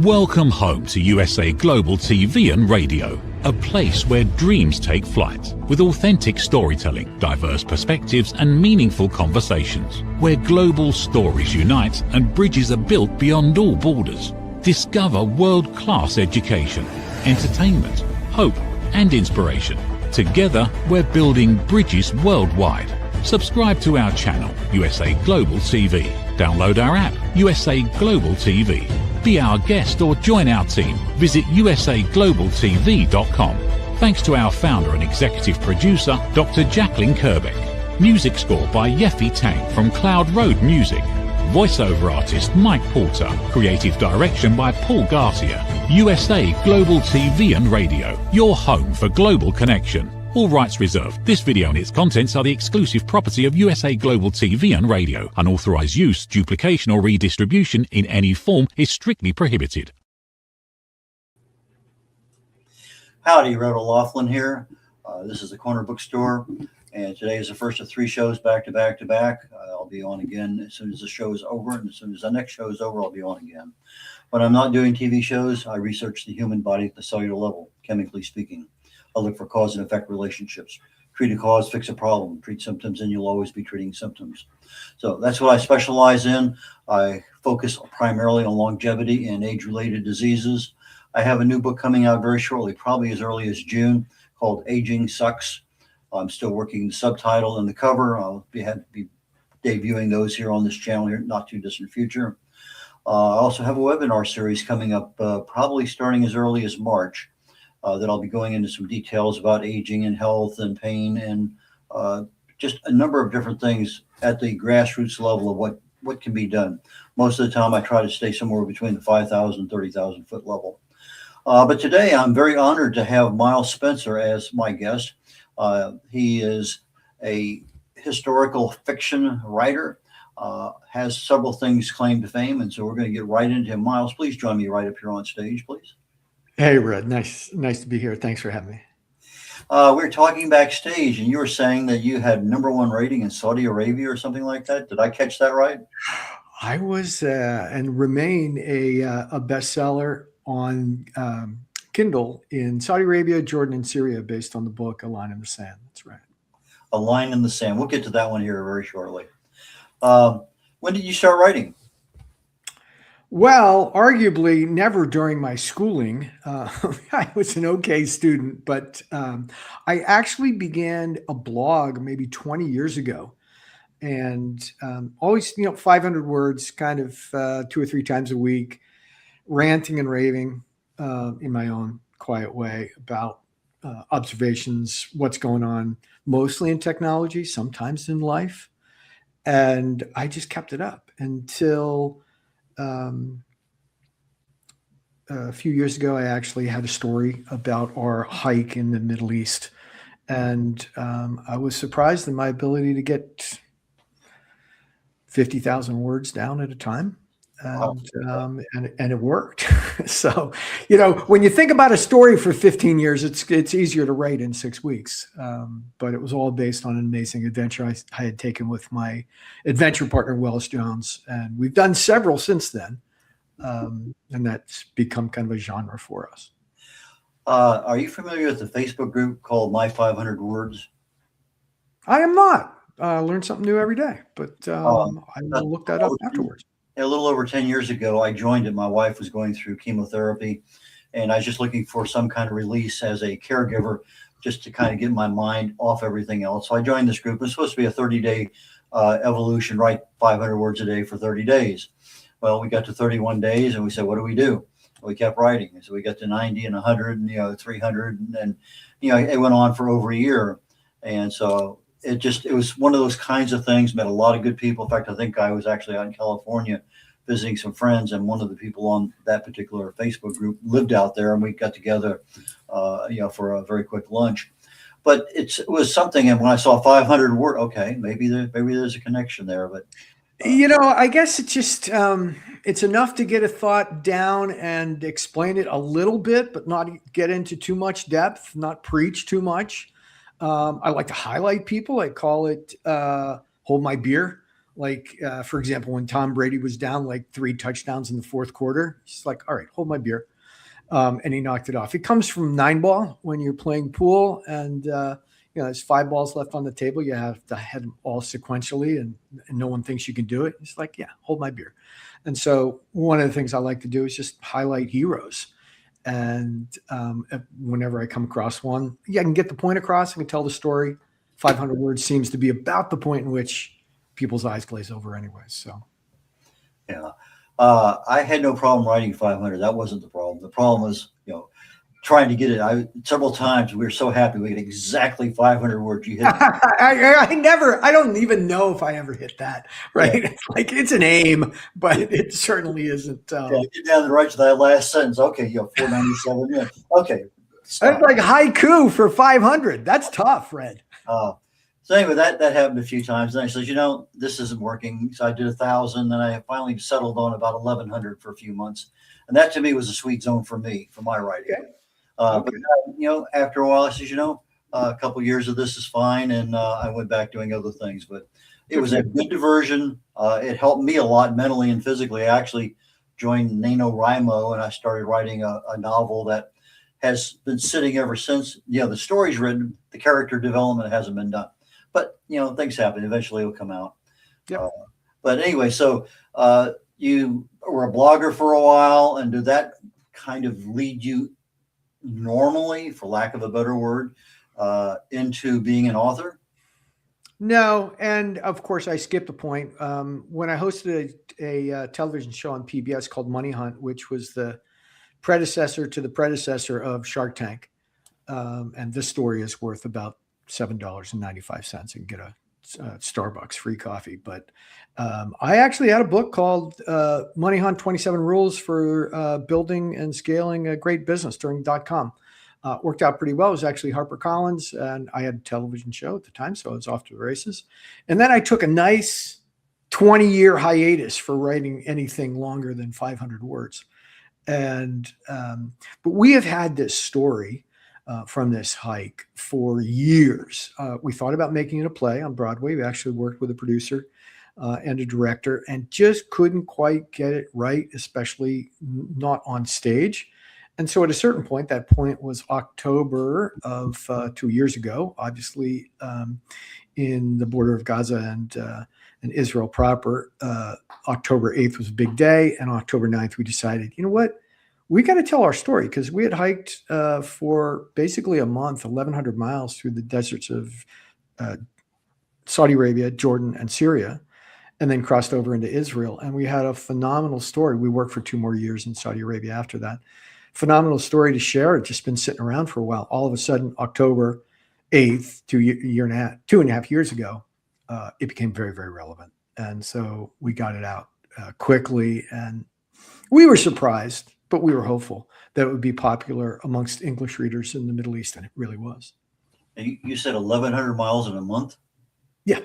Welcome home to USA Global TV and Radio, a place where dreams take flight, with authentic storytelling, diverse perspectives and meaningful conversations, where global stories unite and bridges are built beyond all borders. Discover world-class education, entertainment, hope and inspiration. Together, we're building bridges worldwide. Subscribe to our channel, USA Global TV. Download our app, USA Global TV. Be our guest or join our team. Visit usaglobaltv.com. Thanks to our founder and executive producer, Dr. Jacqueline Kerbeck. Music score by Yeffy Tang from Cloud Road Music. Voiceover artist Mike Porter. Creative direction by Paul Garcia. USA Global TV and Radio, your home for global connection. All rights reserved. This video and its contents are the exclusive property of USA Global TV and Radio. Unauthorized use, duplication or redistribution in any form is strictly prohibited. Howdy, Rhoda Laughlin here. This is the Corner Bookstore, and today is the first of 3 shows back to back to back. I'll be on again as soon as the show is over, and as soon as the next show is over, I'll be on again. When I'm not doing TV shows, I research the human body at the cellular level, chemically speaking. I look for cause and effect relationships. Treat a cause, fix a problem. Treat symptoms, and you'll always be treating symptoms. So that's what I specialize in. I focus primarily on longevity and age-related diseases. I have a new book coming out very shortly, probably as early as June, called Aging Sucks. I'm still working the subtitle and the cover. I'll be debuting those here on this channel here, not too distant future. I also have a webinar series coming up, probably starting as early as March. That I'll be going into some details about aging and health and pain and just a number of different things at the grassroots level of what can be done. Most of the time I try to stay somewhere between the 5,000 and 30,000 foot level. But today I'm very honored to have Miles Spencer as my guest. He is a historical fiction writer, has several things claimed to fame, and so we're going to get right into him. Miles, please join me right up here on stage, please. Hey, Red. Nice to be here. Thanks for having me. We were talking backstage, and you were saying that you had #1 rating in Saudi Arabia or something like that. Did I catch that right? I was and remain a bestseller on Kindle in Saudi Arabia, Jordan, and Syria, based on the book A Line in the Sand. That's right. A Line in the Sand. We'll get to that one here very shortly. When did you start writing? Well, arguably never during my schooling. I was an okay student, but I actually began a blog maybe 20 years ago, and always, 500 words, kind of 2 or 3 times a week, ranting and raving in my own quiet way about observations, what's going on, mostly in technology, sometimes in life. And I just kept it up until a few years ago, I actually had a story about our hike in the Middle East, and I was surprised in my ability to get 50,000 words down at a time, and it worked. So, when you think about a story for 15 years, it's easier to write in 6 weeks. But it was all based on an amazing adventure I had taken with my adventure partner, Wells Jones. And we've done several since then. And that's become kind of a genre for us. Are you familiar with the Facebook group called My 500 Words? I am not. Learn something new every day, but I will look that up afterwards. A little over 10 years ago, I joined it. My wife was going through chemotherapy, and I was just looking for some kind of release as a caregiver, just to kind of get my mind off everything else. So I joined this group. It was supposed to be a 30-day evolution, write 500 words a day for 30 days. Well, we got to 31 days, and we said, what do we do? We kept writing. And so we got to 90 and 100 and 300, and it went on for over a year. And so it was one of those kinds of things. Met a lot of good people. In fact, I think I was actually out in California visiting some friends, and one of the people on that particular Facebook group lived out there, and we got together, for a very quick lunch. But it was something, and when I saw 500 words, okay, maybe there's a connection there. But I guess it's just it's enough to get a thought down and explain it a little bit, but not get into too much depth, not preach too much. I like to highlight people. I call it hold my beer Like, for example, when Tom Brady was down like 3 touchdowns in the fourth quarter, he's like, all right, hold my beer. And he knocked it off. It comes from 9-ball when you're playing pool and, there's 5 balls left on the table. You have to head them all sequentially and no one thinks you can do it. It's like, yeah, hold my beer. And so one of the things I like to do is just highlight heroes. And whenever I come across one, I can get the point across. I can tell the story. 500 words seems to be about the point in which people's eyes glaze over anyways. So, yeah. I had no problem writing 500. That wasn't the problem. The problem was, trying to get it. Several times we were so happy we get exactly 500 words. You hit. I don't even know if I ever hit that. Right? Yeah. It's like it's an aim, but it certainly isn't. Get down the right to that last sentence. Okay, 497. Yeah. Okay. Stop. That's like haiku for 500. That's tough, Red. So anyway, that happened a few times. And I said, this isn't working. So I did 1,000, and I finally settled on about 1,100 for a few months. And that to me was a sweet zone for me, for my writing. Okay. But after a while, I said, a couple of years of this is fine, and I went back doing other things. But it was a good diversion. It helped me a lot mentally and physically. I actually joined NaNoWriMo, and I started writing a novel that has been sitting ever since. The story's written, the character development hasn't been done. But things happen. Eventually, it'll come out. Yep. But anyway, so you were a blogger for a while, and did that kind of lead you normally, for lack of a better word, into being an author? No, and of course I skipped a point. When I hosted a television show on PBS called Money Hunt, which was the predecessor to the predecessor of Shark Tank, and this story is worth about $7.95 and get a Starbucks free coffee. But I actually had a book called Money Hunt 27 Rules for Building and Scaling a Great Business during .com. Worked out pretty well. It was actually HarperCollins, and I had a television show at the time, so I was off to the races. And then I took a nice 20-year hiatus for writing anything longer than 500 words. And but we have had this story from this hike for years. We thought about making it a play on Broadway. We actually worked with a producer and a director and just couldn't quite get it right, especially not on stage. And so at a certain point, that point was October of 2 years ago, obviously in the border of Gaza and Israel proper. October 8th was a big day. And October 9th, we decided, you know what? We got to tell our story, because we had hiked for basically a month, 1,100 miles through the deserts of Saudi Arabia, Jordan, and Syria, and then crossed over into Israel. And we had a phenomenal story. We worked for 2 more years in Saudi Arabia after that. Phenomenal story to share. It's just been sitting around for a while. All of a sudden, October 8th, 2.5 years ago, it became very, very relevant. And so we got it out quickly. And we were surprised, but we were hopeful that it would be popular amongst English readers in the Middle East, and it really was. You said 1,100 miles in a month? Yeah.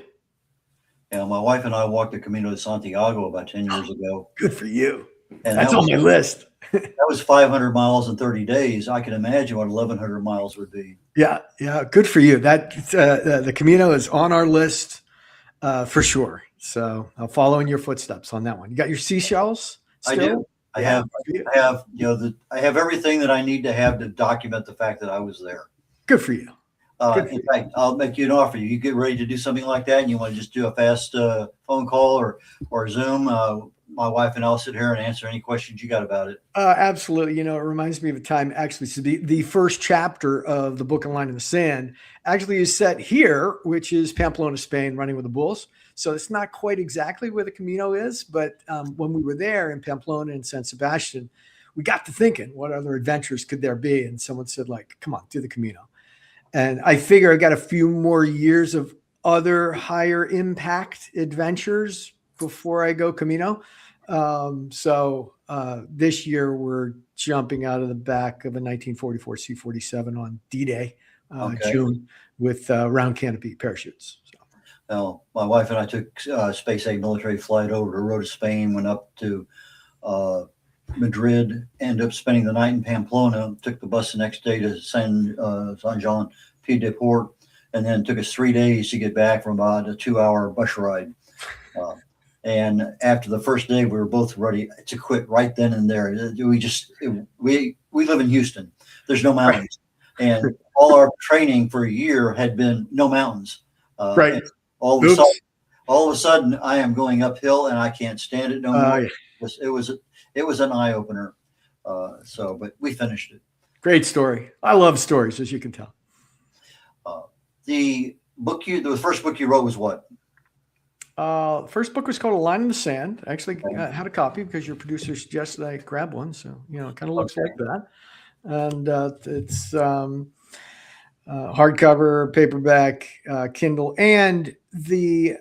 Yeah, my wife and I walked the Camino de Santiago about 10 years ago. Good for you. And that's on my list. That was 500 miles in 30 days. I can imagine what 1,100 miles would be. Yeah, good for you. That the Camino is on our list for sure. So I'll follow in your footsteps on that one. You got your seashells still? I do. I have everything that I need to have to document the fact that I was there. Good for you. In fact, I'll make you an offer. You get ready to do something like that, and you want to just do a fast phone call or Zoom. My wife and I'll sit here and answer any questions you got about it. Absolutely. It reminds me of a time, actually, so the first chapter of the book, A Line in the Sand, actually is set here, which is Pamplona, Spain, running with the bulls. So it's not quite exactly where the Camino is, but when we were there in Pamplona and San Sebastian, we got to thinking, what other adventures could there be? And someone said, come on, do the Camino. And I figure I got a few more years of other higher impact adventures before I go Camino. So this year we're jumping out of the back of a 1944 C-47 on D-Day, June, with round canopy parachutes. So. Now, my wife and I took Space Ag military flight over the road to Spain, went up to Madrid, ended up spending the night in Pamplona, took the bus the next day to San Jean Pied de Port, and then took us 3 days to get back from about a 2-hour bus ride. Uh, and after the first day, we were both ready to quit right then and there. We live in Houston. There's no Right. mountains, and all our training for a year had been no mountains. Right. And all of a sudden, I am going uphill, and I can't stand it no more. Yeah. It was an eye opener. But we finished it. Great story. I love stories, as you can tell. The first book you wrote was what? First book was called A Line in the Sand. I actually had a copy because your producer suggested I grab one. So, it kind of looks like that. And it's hardcover, paperback, Kindle. And the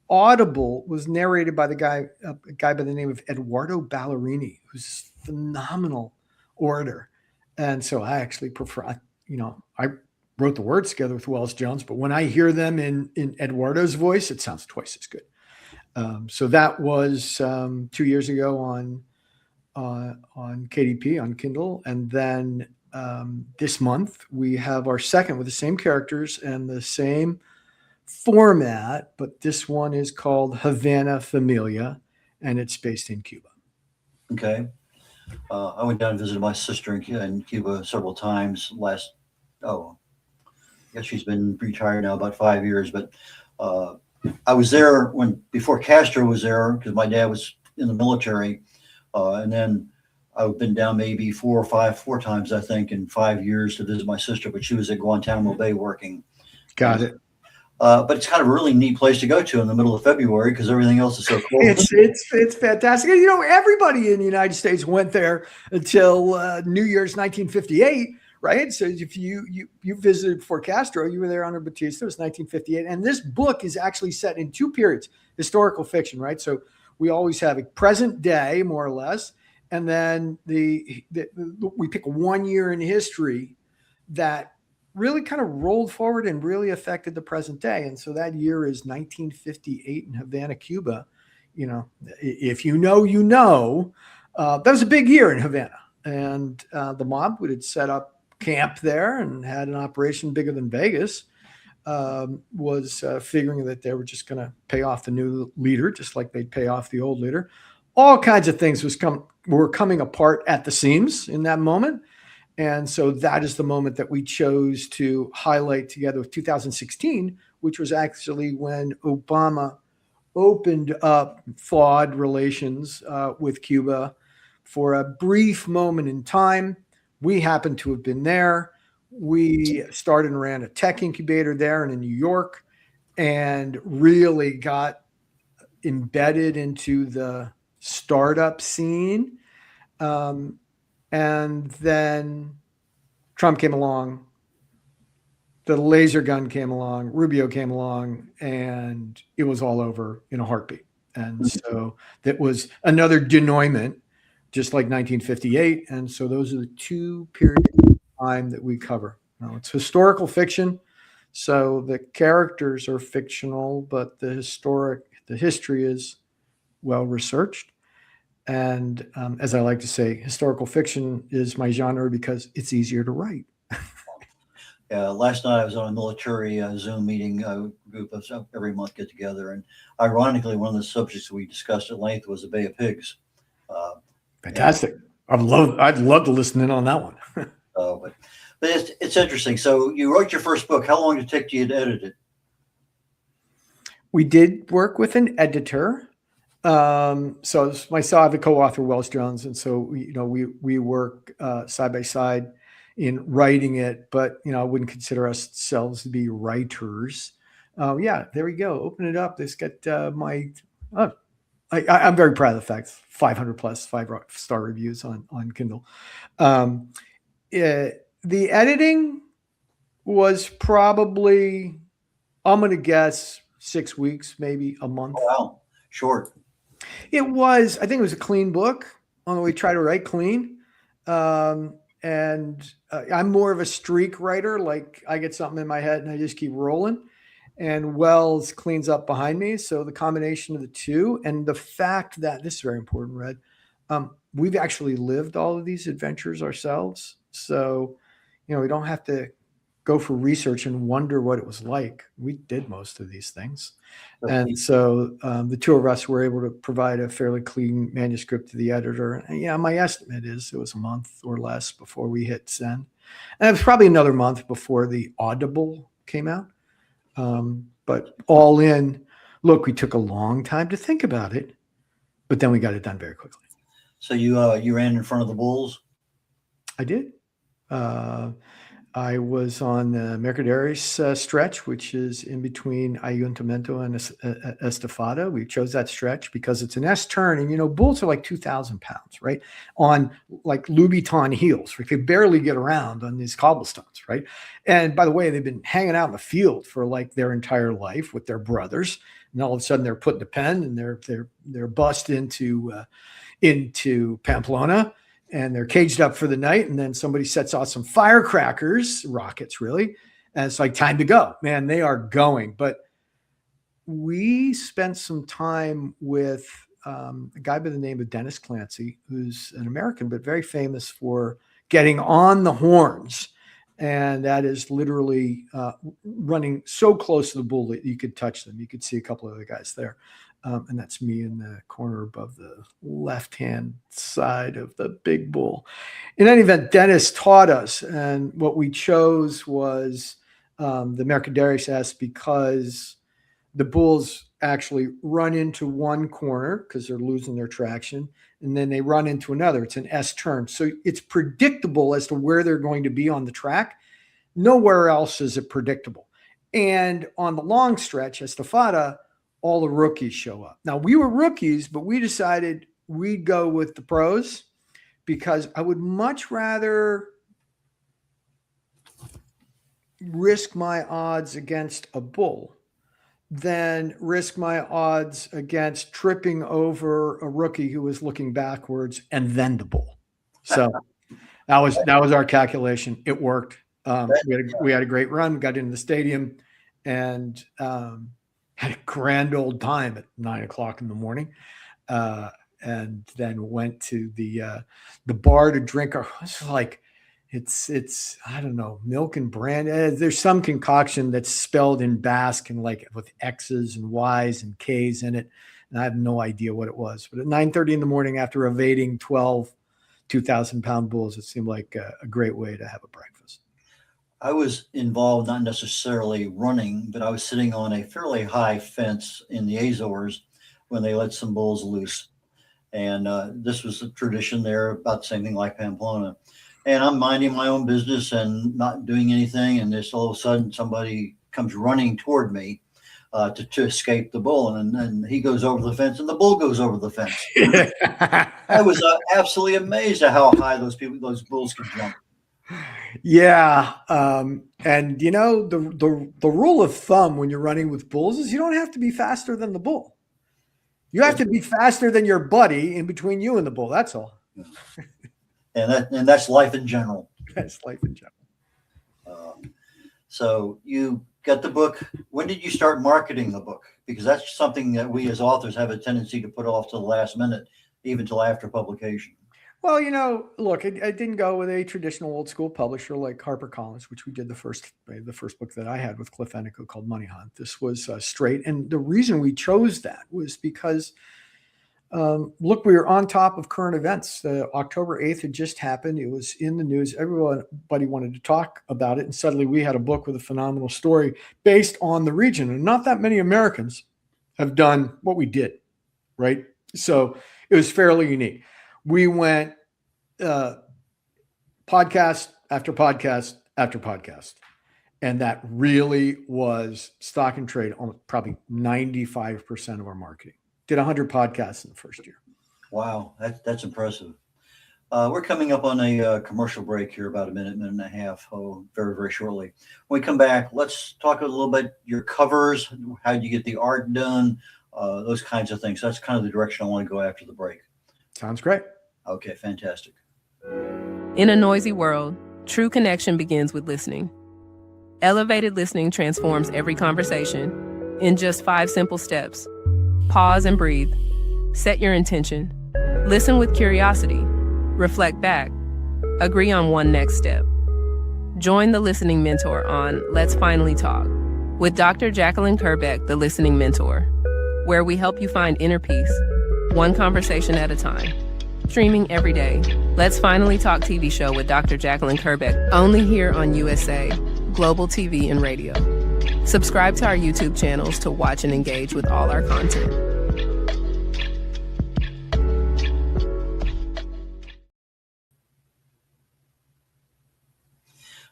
Audible was narrated by a guy by the name of Eduardo Ballerini, who's a phenomenal orator. And so I actually prefer, I wrote the words together with Wells Jones, but when I hear them in Eduardo's voice, it sounds twice as good. So that was 2 years ago on KDP on Kindle, and then this month we have our second with the same characters and the same format, but this one is called Havana Familia, and it's based in Cuba. Okay. I went down and visited my sister in Cuba several times I guess she's been retired now about 5 years, but I was there before Castro was there because my dad was in the military. And then I've been down maybe four times, I think, in 5 years to visit my sister, but she was at Guantanamo Bay working. Got it. But it's kind of a really neat place to go to in the middle of February because everything else is so cold. It's fantastic. Everybody in the United States went there until New Year's 1958, right? So if you visited before Castro, you were there under Batista. It was 1958, and this book is actually set in two periods: historical fiction, right? So we always have a present day, more or less, and then we pick 1 year in history that really kind of rolled forward and really affected the present day. And so that year is 1958 in Havana, Cuba. If that was a big year in Havana. And the mob had set up camp there and had an operation bigger than Vegas, was figuring that they were just going to pay off the new leader, just like they'd pay off the old leader. All kinds of things were coming apart at the seams in that moment. And so that is the moment that we chose to highlight together with 2016, which was actually when Obama opened up flawed relations with Cuba for a brief moment in time. We happened to have been there. We started and ran a tech incubator there and in New York and really got embedded into the startup scene. And then Trump came along, the laser gun came along, Rubio came along, and it was all over in a heartbeat. And so that was another denouement, just like 1958. And so those are the two periods of time that we cover. Now, it's historical fiction, so the characters are fictional, but the history is well researched. And as I like to say, historical fiction is my genre because it's easier to write. Last night I was on a military Zoom meeting group of every month get together, and ironically, one of the subjects we discussed at length was the Bay of Pigs. Fantastic! I'd love to listen in on that one. But it's interesting. So you wrote your first book. How long did it take you to edit it? We did work with an editor. So myself, I have a co-author, Wells Jones, and so we work side by side in writing it. But I wouldn't consider ourselves to be writers. There we go. Open it up. This got I'm very proud of the fact 500 plus 5-star reviews on Kindle. The editing was probably, I'm going to guess 6 weeks, maybe a month. Oh, wow, short. It was, I think it was a clean book, although we try to write clean. And I'm more of a streak writer. Like I get something in my head and I just keep rolling, and Wells cleans up behind me. So the combination of the two, and the fact that this is very important, Red, we've actually lived all of these adventures ourselves. So, we don't have to go for research and wonder what it was like. We did most of these things. And so the two of us were able to provide a fairly clean manuscript to the editor. And yeah, my estimate is it was a month or less before we hit send. And it was probably another month before the Audible came out. But all in, look, we took a long time to think about it, but then we got it done very quickly. So you ran in front of the bulls? I did. I was on the Mercaderes stretch, which is in between Ayuntamiento and Estafada. We chose that stretch because it's an S turn, and bulls are like 2,000 pounds, right? On like Louboutin heels. We could barely get around on these cobblestones, right? And by the way, they've been hanging out in the field for like their entire life with their brothers, and all of a sudden they're put in the pen and they're bussed into Pamplona. And they're caged up for the night. And then somebody sets off some firecrackers, rockets really. And it's like time to go, man, they are going. But we spent some time with a guy by the name of Dennis Clancy, who's an American, but very famous for getting on the horns. And that is literally running so close to the bull that you could touch them. You could see a couple of other guys there. And that's me in the corner above the left-hand side of the big bull. In any event, Dennis taught us, and what we chose was the Mercaderes S because the bulls actually run into one corner because they're losing their traction, and then they run into another. It's an S turn. So it's predictable as to where they're going to be on the track. Nowhere else is it predictable. And on the long stretch, Estafada, all the rookies show up. Now, we were rookies, but we decided we'd go with the pros because I would much rather risk my odds against a bull than risk my odds against tripping over a rookie who was looking backwards and then the bull. So that was our calculation. It worked. We had a great run. We got into the stadium and had a grand old time at 9:00 in the morning, and then went to the bar to drink our. It's I don't know, milk and brandy. There's some concoction that's spelled in Basque and like with X's and Y's and K's in it, and I have no idea what it was. But at 9:30 in the morning, after evading 12 2,000-pound bulls, it seemed like a great way to have a breakfast. I was involved, not necessarily running, but I was sitting on a fairly high fence in the Azores when they let some bulls loose. And this was a tradition there, about the same thing like Pamplona. And I'm minding my own business and not doing anything. And just all of a sudden somebody comes running toward me to escape the bull. And then he goes over the fence and the bull goes over the fence. I was absolutely amazed at how high those bulls could jump. Yeah. And the rule of thumb when you're running with bulls is you don't have to be faster than the bull. You have to be faster than your buddy in between you and the bull. That's all. And that's life in general. That's life in general. So you got the book. When did you start marketing the book? Because that's something that we as authors have a tendency to put off to the last minute, even till after publication. Well, look, I didn't go with a traditional old school publisher like HarperCollins, which we did the first book that I had with Cliff Enico called Money Hunt. This was straight. And the reason we chose that was because, look, we were on top of current events. October 8th had just happened. It was in the news. Everybody wanted to talk about it. And suddenly we had a book with a phenomenal story based on the region. And not that many Americans have done what we did, right? So it was fairly unique. We went podcast after podcast after podcast. And that really was stock and trade on probably 95% of our marketing. Did 100 podcasts in the first year. Wow, that's impressive. We're coming up on a commercial break here, about a minute and a half, very, very shortly. When we come back, let's talk a little bit your covers, how did you get the art done, those kinds of things. That's kind of the direction I want to go after the break. Sounds great. Okay, fantastic. In a noisy world, true connection begins with listening. Elevated listening transforms every conversation in just 5 simple steps. Pause and breathe. Set your intention. Listen with curiosity. Reflect back. Agree on one next step. Join the listening mentor on Let's Finally Talk with Dr. Jacqueline Kerbeck, the listening mentor, where we help you find inner peace, one conversation at a time. Streaming every day, Let's Finally Talk TV show with Dr. Jacqueline Kerbeck, only here on USA, Global TV and Radio. Subscribe to our YouTube channels to watch and engage with all our content.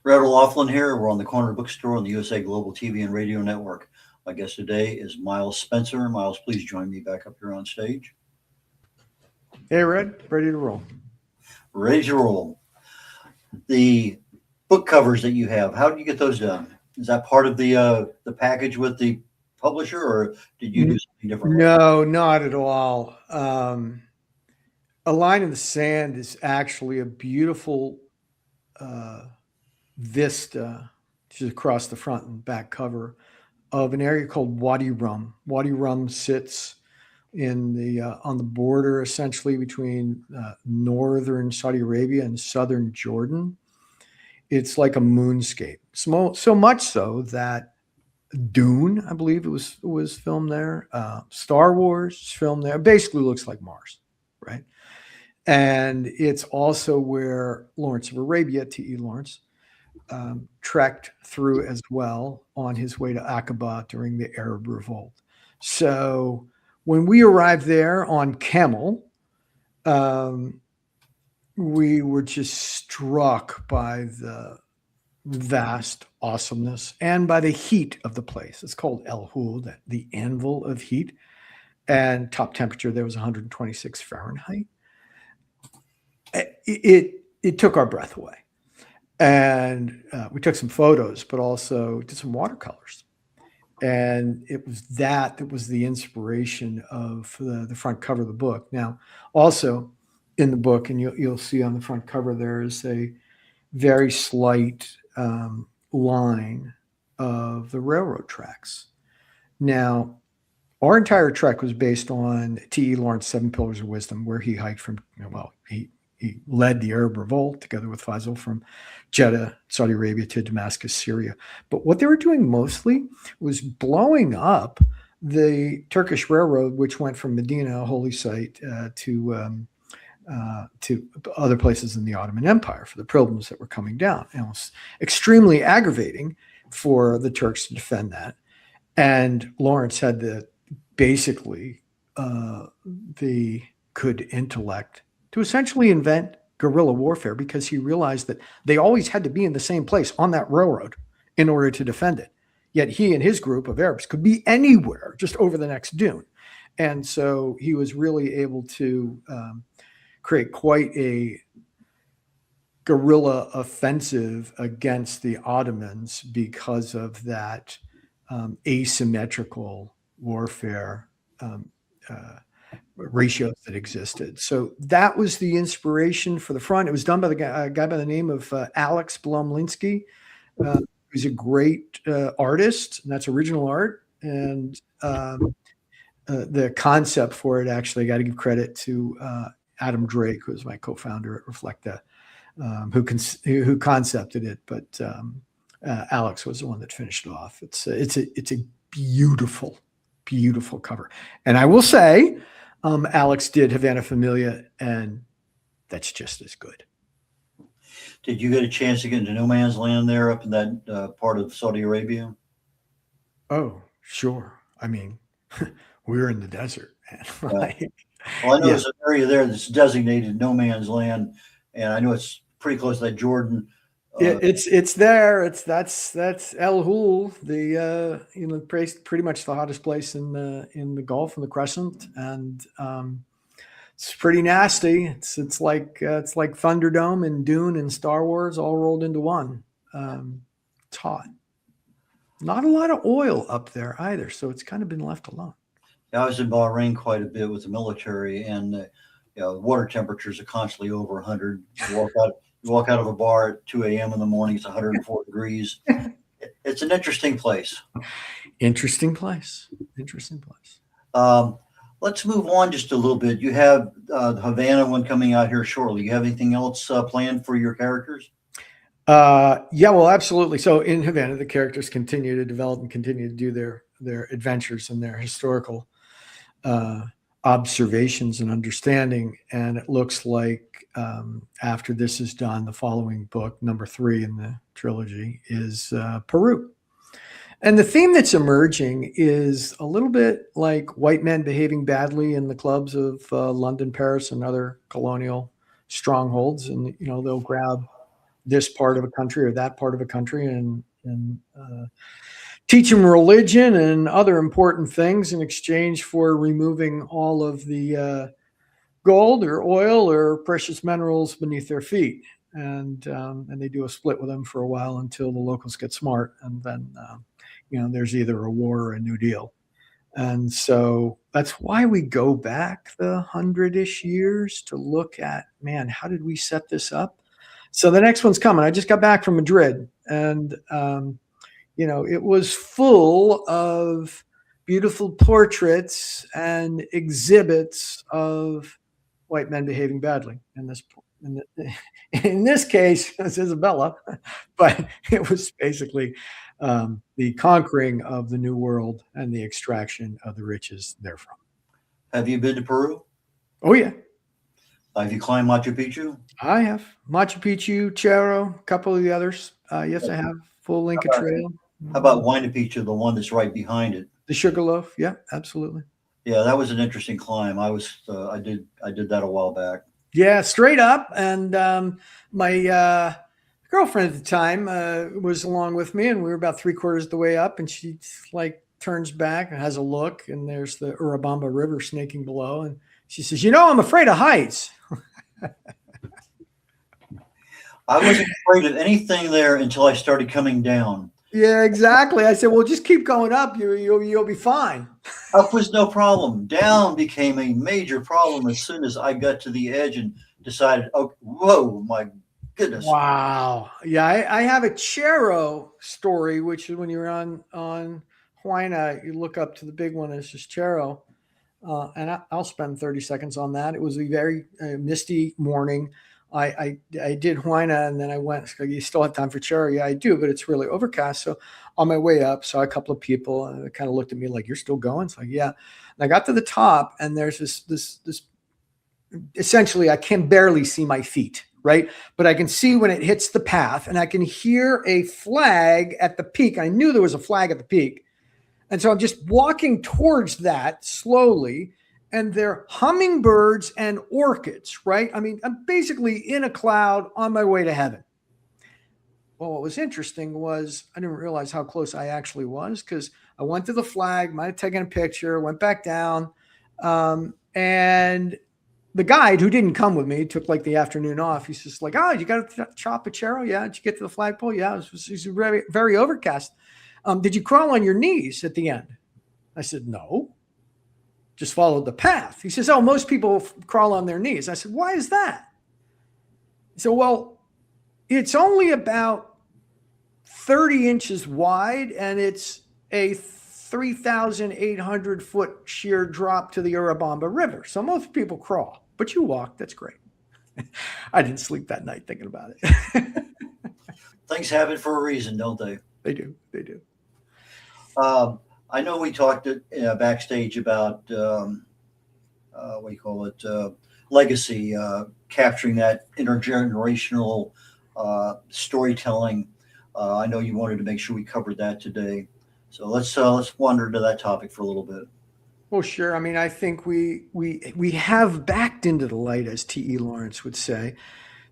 Red O'Loughlin here. We're on the Corner Bookstore on the USA Global TV and Radio Network. My guest today is Miles Spencer. Miles, please join me back up here on stage. Hey, Red, ready to roll. Ready to roll. The book covers that you have, how did you get those done? Is that part of the package with the publisher, or did you do something different? No, not at all. A Line in the Sand is actually a beautiful vista, which is across the front and back cover, of an area called Wadi Rum. Wadi Rum sits in the on the border, essentially, between northern Saudi Arabia and southern Jordan. It's like a moonscape. So much so that Dune, I believe it was filmed there. Star Wars filmed there. Basically looks like Mars, right? And it's also where Lawrence of Arabia, T.E. Lawrence, trekked through as well on his way to Aqaba during the Arab Revolt. So when we arrived there on camel, we were just struck by the vast awesomeness and by the heat of the place. It's called El Hul, the anvil of heat, and top temperature there was 126 Fahrenheit. It took our breath away. And we took some photos, but also did some watercolors. And it was that was the inspiration of the front cover of the book. Now, also in the book, and you'll see on the front cover, there is a very slight line of the railroad tracks. Now, our entire trek was based on T.E. Lawrence, Seven Pillars of Wisdom, where he hiked from, he led the Arab Revolt together with Faisal from Jeddah, Saudi Arabia, to Damascus, Syria. But what they were doing mostly was blowing up the Turkish railroad, which went from Medina, a holy site, to other places in the Ottoman Empire for the pilgrims that were coming down. And it was extremely aggravating for the Turks to defend that. And Lawrence had the good intellect to essentially invent guerrilla warfare, because he realized that they always had to be in the same place on that railroad in order to defend it. Yet he and his group of Arabs could be anywhere just over the next dune. And so he was really able to create quite a guerrilla offensive against the Ottomans because of that asymmetrical warfare ratios that existed. So that was the inspiration for the front. It was done by the guy by the name of Alex Blomlinski, who's a great artist, and that's original art. And the concept for it, actually, I got to give credit to Adam Drake, who was my co-founder at Reflecta, who concepted it. But Alex was the one that finished it off. It's a beautiful, beautiful cover. And I will say, Alex did Havana Familia, and that's just as good. Did you get a chance to get into no man's land there up in that part of Saudi Arabia? Oh, sure. I mean, we were in the desert, man. Well, I know there's an area there that's designated no man's land, and I know it's pretty close to that Jordan. It's there. That's El Hul, pretty much the hottest place in the Gulf and the Crescent, and it's pretty nasty. It's like Thunderdome and Dune and Star Wars all rolled into one. It's hot. Not a lot of oil up there either, so it's kind of been left alone. I was in Bahrain quite a bit with the military, and water temperatures are constantly over 100. You walk out of a bar at 2 a.m. in the morning, it's 104 degrees. It's an interesting place. Interesting place. Let's move on just a little bit. You have the Havana one coming out here shortly. You have anything else planned for your characters? Yeah, well, absolutely. So in Havana, the characters continue to develop and continue to do their adventures and their historical uh, observations and understanding. And it looks like after this is done, the following book, number 3 in the trilogy, is Peru. And the theme that's emerging is a little bit like white men behaving badly in the clubs of London, Paris, and other colonial strongholds. And, they'll grab this part of a country or that part of a country and teach them religion and other important things in exchange for removing all of the gold or oil or precious minerals beneath their feet. And they do a split with them for a while until the locals get smart. And then, there's either a war or a new deal. And so that's why we go back the 100-ish years to look at, man, how did we set this up? So the next one's coming. I just got back from Madrid, and it was full of beautiful portraits and exhibits of white men behaving badly. In this case, it's Isabella, but it was basically the conquering of the New World and the extraction of the riches therefrom. Have you been to Peru? Oh, yeah. Have you climbed Machu Picchu? I have. Machu Picchu, Cerro, a couple of the others. Yes, I have. Full Inca Trail. How about Huayna Picchu, the one that's right behind it? The Sugarloaf. Yeah, absolutely. Yeah, that was an interesting climb. I did that a while back. Yeah, straight up. And my girlfriend at the time was along with me, and we were about 3/4 of the way up, and she turns back and has a look, and there's the Urubamba River snaking below, and she says, I'm afraid of heights. I wasn't afraid of anything there until I started coming down. Yeah, exactly. I said, well, just keep going up. You'll be fine. Up was no problem. Down became a major problem as soon as I got to the edge and decided, oh, whoa, my goodness. Wow. Yeah, I have a Cerro story, which is when you're on Huayna, you look up to the big one, it's just Cerro. And I'll spend 30 seconds on that. It was a very misty morning. I did Huayna, and then I went, you still have time for Cerro? Yeah, I do, but it's really overcast. So on my way up, saw a couple of people, and they kind of looked at me like, you're still going? It's like, yeah. And I got to the top, and there's this essentially, I can barely see my feet, right? But I can see when it hits the path, and I can hear a flag at the peak. I knew there was a flag at the peak. And so I'm just walking towards that slowly, and they're hummingbirds and orchids, right? I mean, I'm basically in a cloud on my way to heaven. Well, what was interesting was I didn't realize how close I actually was, because I went to the flag, might have taken a picture, went back down. And the guide, who didn't come with me, took the afternoon off. He's just like, oh, you got to chop a Cerro? Yeah. Did you get to the flagpole? Yeah. It was very, very overcast. Did you crawl on your knees at the end? I said, no. Just followed the path. He says, oh, most people crawl on their knees. I said, why is that? He said, well, it's only about 30 inches wide, and it's a 3,800 foot sheer drop to the Urubamba River. So most people crawl, but you walk. That's great. I didn't sleep that night thinking about it. Things happen for a reason, don't they? They do. They do. I know we talked backstage about legacy, capturing that intergenerational storytelling. I know you wanted to make sure we covered that today, so let's wander to that topic for a little bit. Well, sure. I mean, I think we have backed into the light, as T.E. Lawrence would say.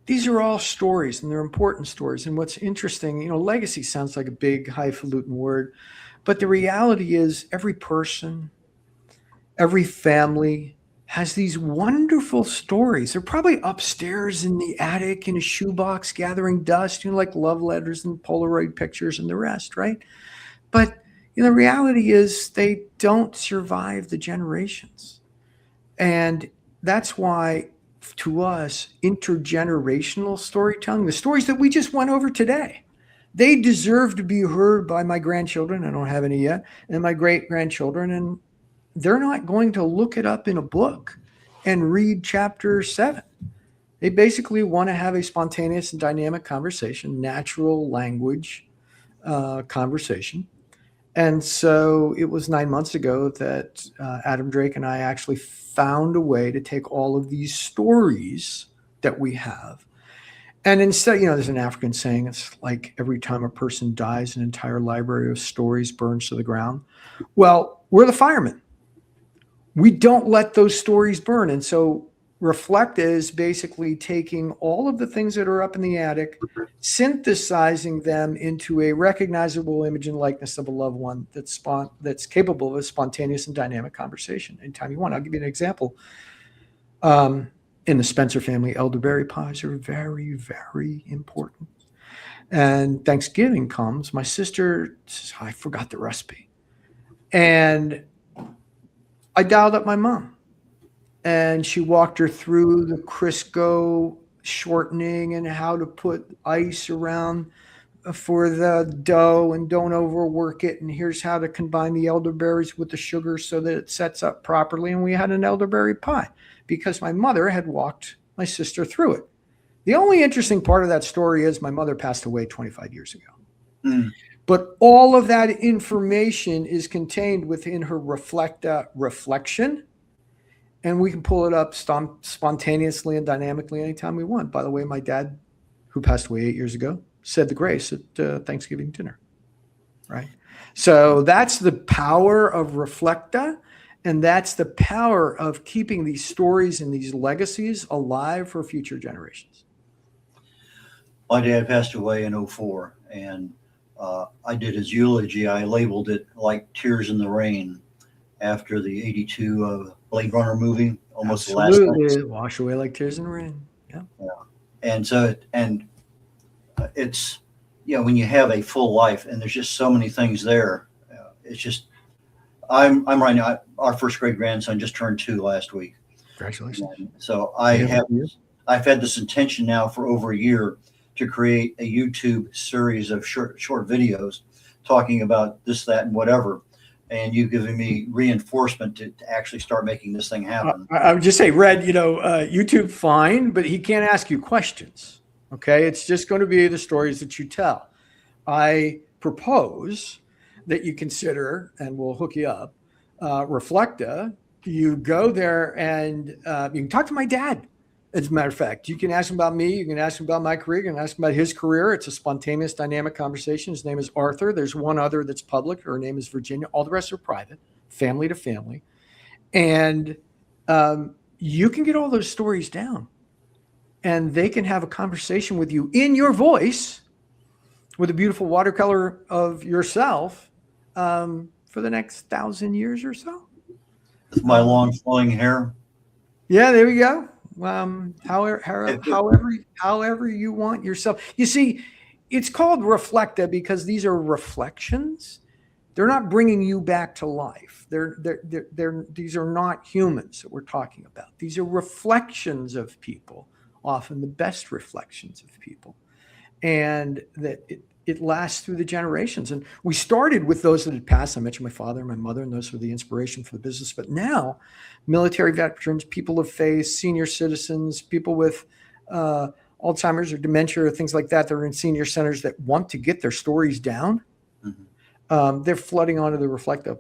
These are all stories, and they're important stories. And what's interesting, legacy sounds like a big highfalutin word. But the reality is every person, every family has these wonderful stories. They're probably upstairs in the attic in a shoebox gathering dust, like love letters and Polaroid pictures and the rest, right? But the reality is they don't survive the generations. And that's why, to us, intergenerational storytelling, the stories that we just went over today, they deserve to be heard by my grandchildren. I don't have any yet. And my great-grandchildren. And they're not going to look it up in a book and read chapter 7. They basically want to have a spontaneous and dynamic conversation, natural language conversation. And so it was 9 months ago that Adam Drake and I actually found a way to take all of these stories that we have. And instead, there's an African saying, it's like every time a person dies, an entire library of stories burns to the ground. Well, we're the firemen. We don't let those stories burn. And so Reflecta is basically taking all of the things that are up in the attic, synthesizing them into a recognizable image and likeness of a loved one that's capable of a spontaneous and dynamic conversation anytime you want. I'll give you an example. In the Spencer family, elderberry pies are very, very important. And Thanksgiving comes, my sister says, I forgot the recipe. And I dialed up my mom. And she walked her through the Crisco shortening and how to put ice around for the dough and don't overwork it. And here's how to combine the elderberries with the sugar so that it sets up properly. And we had an elderberry pie because my mother had walked my sister through it. The only interesting part of that story is my mother passed away 25 years ago. Mm. But all of that information is contained within her Reflecta reflection. And we can pull it up spontaneously and dynamically anytime we want. By the way, my dad, who passed away 8 years ago, said the grace at Thanksgiving dinner, right? So that's the power of Reflecta, and that's the power of keeping these stories and these legacies alive for future generations. My dad passed away in 2004, and I did his eulogy. I labeled it like Tears in the Rain after the 82 Blade Runner movie, almost Absolutely. the last night. Wash away like tears in the rain. Yeah. And so, it's, when you have a full life and there's just so many things there, it's just, I'm right now, our first great grandson just turned 2 last week. Congratulations. And so I've had this intention now for over a year to create a YouTube series of short videos talking about this, that, and whatever. And you've given me reinforcement to actually start making this thing happen. I would just say, Red, YouTube, fine, but he can't ask you questions. Okay. It's just going to be the stories that you tell. I propose that you consider, and we'll hook you up, Reflecta. You go there and you can talk to my dad. As a matter of fact, you can ask him about me. You can ask him about my career. You can ask him about his career. It's a spontaneous, dynamic conversation. His name is Arthur. There's one other that's public. Her name is Virginia. All the rest are private, family to family. And you can get all those stories down. And they can have a conversation with you in your voice with a beautiful watercolor of yourself for the next 1,000 years or so. With my long flowing hair. Yeah, there we go. However you want yourself. You see, it's called Reflecta because these are reflections. They're not bringing you back to life. These are not humans that we're talking about. These are reflections of people, often the best reflections of people, and that it lasts through the generations. And we started with those that had passed. I mentioned my father and my mother, and those were the inspiration for the business. But now, military veterans, people of faith, senior citizens, people with Alzheimer's or dementia or things like that are in senior centers that want to get their stories down. Mm-hmm. They're flooding onto the Reflecta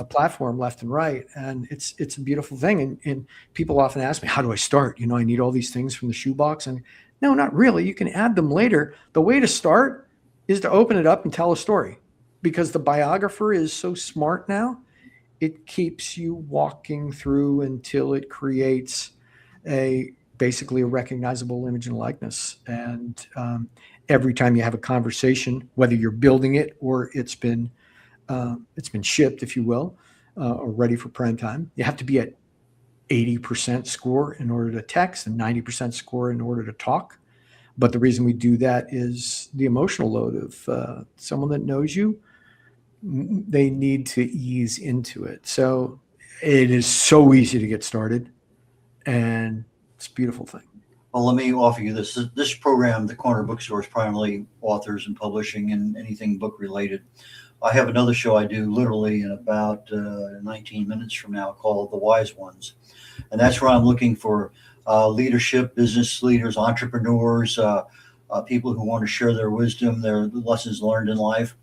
platform left and right. And it's a beautiful thing. And people often ask me, how do I start? I need all these things from the shoebox. And no, not really. You can add them later. The way to start is to open it up and tell a story, because the biographer is so smart now. It keeps you walking through until it creates basically a recognizable image and likeness. And every time you have a conversation, whether you're building it or it's been shipped, if you will, or ready for prime time, you have to be at 80% score in order to text and 90% score in order to talk. But the reason we do that is the emotional load of someone that knows you. They need to ease into it. So it is so easy to get started, and it's a beautiful thing. Well, let me offer you this. This program, the Corner Bookstore, is primarily authors and publishing and anything book related. I have another show I do literally in about 19 minutes from now called The Wise Ones. And that's where I'm looking for leadership, business leaders, entrepreneurs, people who want to share their wisdom, their lessons learned in life.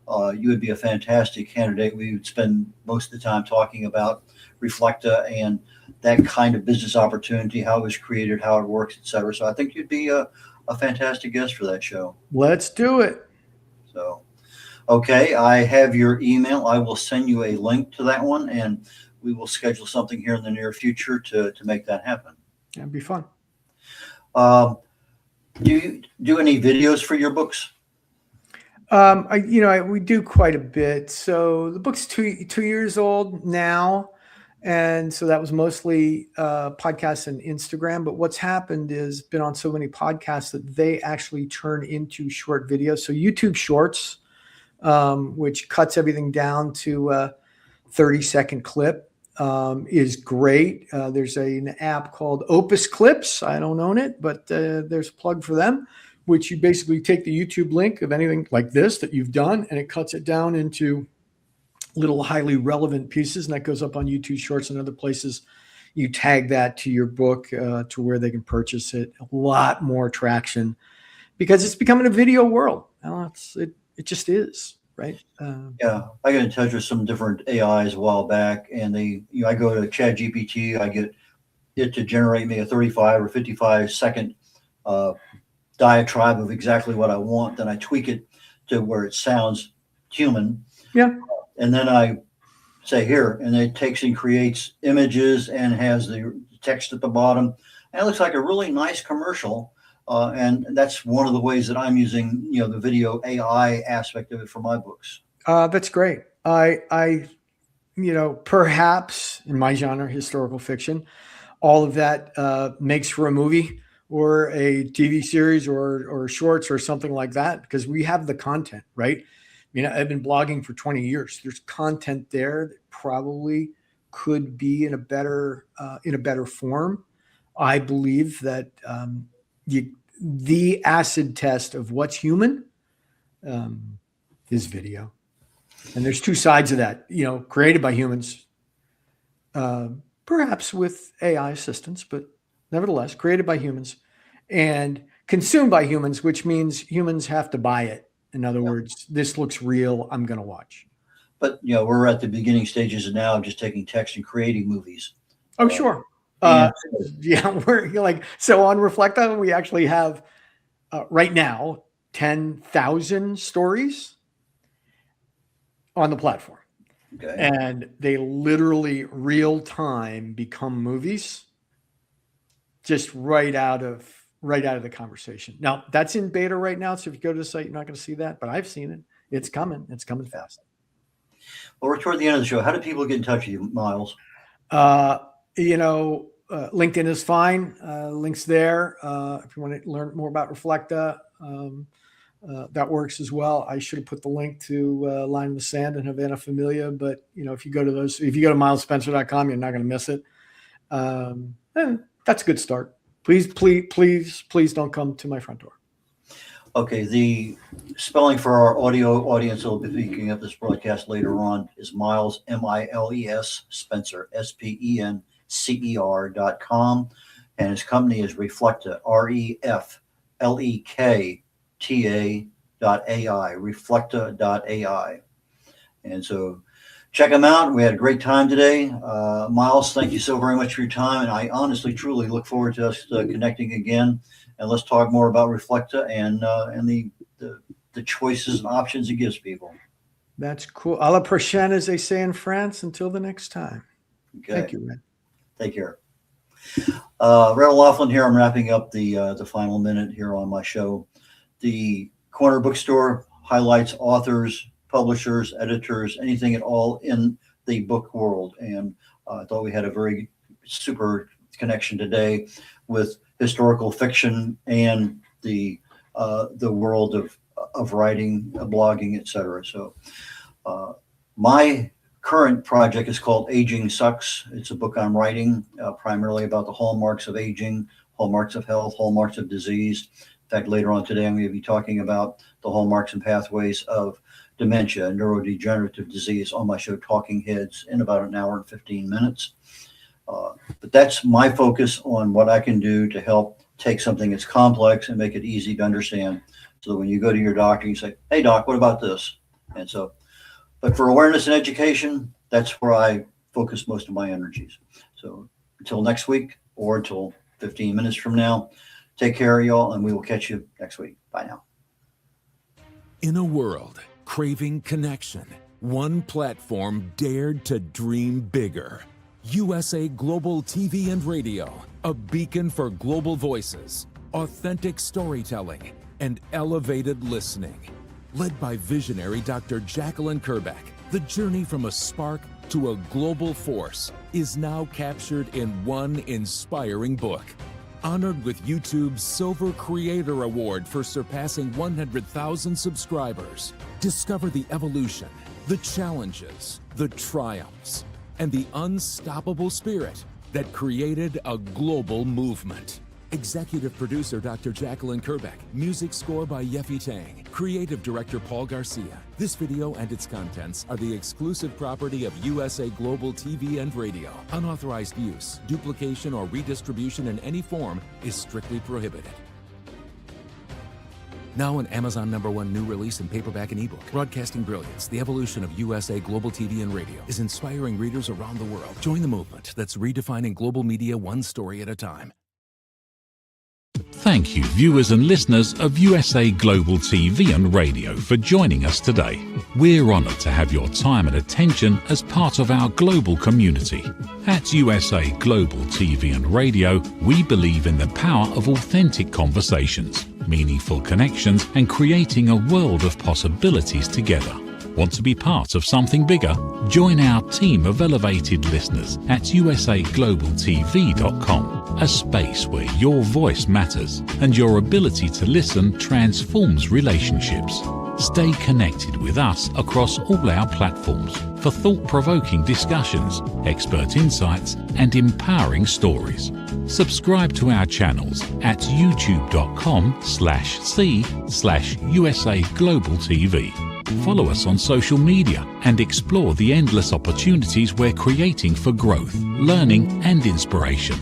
You would be a fantastic candidate. We would spend most of the time talking about Reflecta and that kind of business opportunity, how it was created, how it works, et cetera. So I think you'd be a fantastic guest for that show. Let's do it. So, okay, I have your email. I will send you a link to that one, and we will schedule something here in the near future to make that happen. That'd be fun. Do you do any videos for your books? We do quite a bit. So the book's two years old now. And so that was mostly podcasts and Instagram. But what's happened is been on so many podcasts that they actually turn into short videos. So YouTube Shorts, which cuts everything down to a 30-second clip, is great. There's an app called Opus Clips. I don't own it, but there's a plug for them, which you basically take the YouTube link of anything like this that you've done, and it cuts it down into little highly relevant pieces, and that goes up on YouTube Shorts and other places. You tag that to your book to where they can purchase it. A lot more traction because it's becoming a video world. It just is, right? Yeah, I got in touch with some different AIs a while back, and I go to ChatGPT, I get it to generate me a 35 or 55 second diatribe of exactly what I want. Then I tweak it to where it sounds human. Yeah. And then I say here, and it takes and creates images and has the text at the bottom. And it looks like a really nice commercial. And that's one of the ways that I'm using, the video AI aspect of it for my books. That's great. I perhaps in my genre, historical fiction, all of that makes for a movie or a TV series or shorts or something like that, because we have the content, right? I've been blogging for 20 years. There's content there that probably could be in a better form. I believe that the acid test of what's human is video, and there's two sides of that. Created by humans, perhaps with AI assistance, but nevertheless created by humans and consumed by humans, which means humans have to buy it. In other words, this looks real, I'm going to watch. But, we're at the beginning stages now of just taking text and creating movies. Oh, sure. So on Reflecta, we actually have right now 10,000 stories on the platform. Okay. And they literally real time become movies just right out of the conversation. Now that's in beta right now. So if you go to the site, you're not going to see that, but I've seen it. It's coming fast. Well, we're toward the end of the show. How do people get in touch with you, Miles? LinkedIn is fine. Links there. If you want to learn more about Reflecta, that works as well. I should have put the link to Line in the Sand and Havana Familia, but if you go to milesspencer.com, you're not going to miss it. That's a good start. Please don't come to my front door. Okay, the spelling for our audio audience who will be picking up this broadcast later on is Miles, Miles, Spencer, SPENCER.com, and his company is Reflecta, REFLEKTA.ai, Reflecta.ai. And so check them out. We had a great time today. Miles, thank you so very much for your time. And I honestly, truly look forward to us connecting again. And let's talk more about Reflecta and the choices and options it gives people. That's cool. À la prochaine, as they say in France. Until the next time. Okay. Thank you, Red. Take care. Red Laughlin here. I'm wrapping up the final minute here on my show. The Corner Bookstore highlights authors, publishers, editors, anything at all in the book world. And I thought we had a very super connection today with historical fiction and the world of writing, blogging, etc. So my current project is called Aging Sucks. It's a book I'm writing primarily about the hallmarks of aging, hallmarks of health, hallmarks of disease. In fact, later on today, I'm going to be talking about the hallmarks and pathways of dementia and neurodegenerative disease on my show Talking Heads in about an hour and 15 minutes. But that's my focus on what I can do to help take something that's complex and make it easy to understand. So that when you go to your doctor, you say, hey, doc, what about this? And so, but for awareness and education, that's where I focus most of my energies. So until next week or until 15 minutes from now, take care of y'all, and we will catch you next week. Bye now. In a world craving connection, one platform dared to dream bigger. USA Global TV and Radio, a beacon for global voices, authentic storytelling, and elevated listening. Led by visionary Dr. Jacqueline Kerbeck, the journey from a spark to a global force is now captured in one inspiring book. Honored with YouTube's Silver Creator Award for surpassing 100,000 subscribers. Discover the evolution, the challenges, the triumphs, and the unstoppable spirit that created a global movement. Executive producer Dr. Jacqueline Kerbeck. Music score by Yeffy Tang. Creative director Paul Garcia. This video and its contents are the exclusive property of USA Global TV and Radio. Unauthorized use, duplication, or redistribution in any form is strictly prohibited. Now an Amazon #1 new release in paperback and ebook. Broadcasting Brilliance, the evolution of USA Global TV and Radio, is inspiring readers around the world. Join the movement that's redefining global media one story at a time. Thank you, viewers and listeners of USA Global TV and Radio, for joining us today. We're honoured to have your time and attention as part of our global community. At USA Global TV and Radio, we believe in the power of authentic conversations, meaningful connections, and creating a world of possibilities together. Want to be part of something bigger? Join our team of elevated listeners at usaglobaltv.com, a space where your voice matters and your ability to listen transforms relationships. Stay connected with us across all our platforms for thought-provoking discussions, expert insights, and empowering stories. Subscribe to our channels at youtube.com/c/USAGlobalTV. Follow us on social media and explore the endless opportunities we're creating for growth, learning, and inspiration.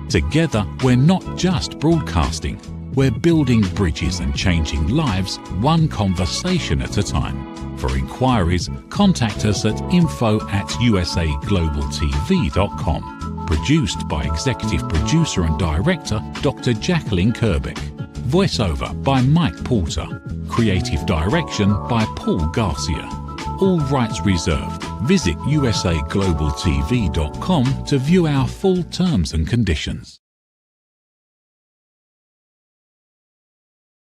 Together, we're not just broadcasting, we're building bridges and changing lives one conversation at a time. For inquiries, contact us at info@usaglobaltv.com. Produced by Executive Producer and Director Dr. Jacqueline Kerbeck. Voiceover by Mike Porter. Creative direction by Paul Garcia. All rights reserved. Visit usaglobaltv.com to view our full terms and conditions.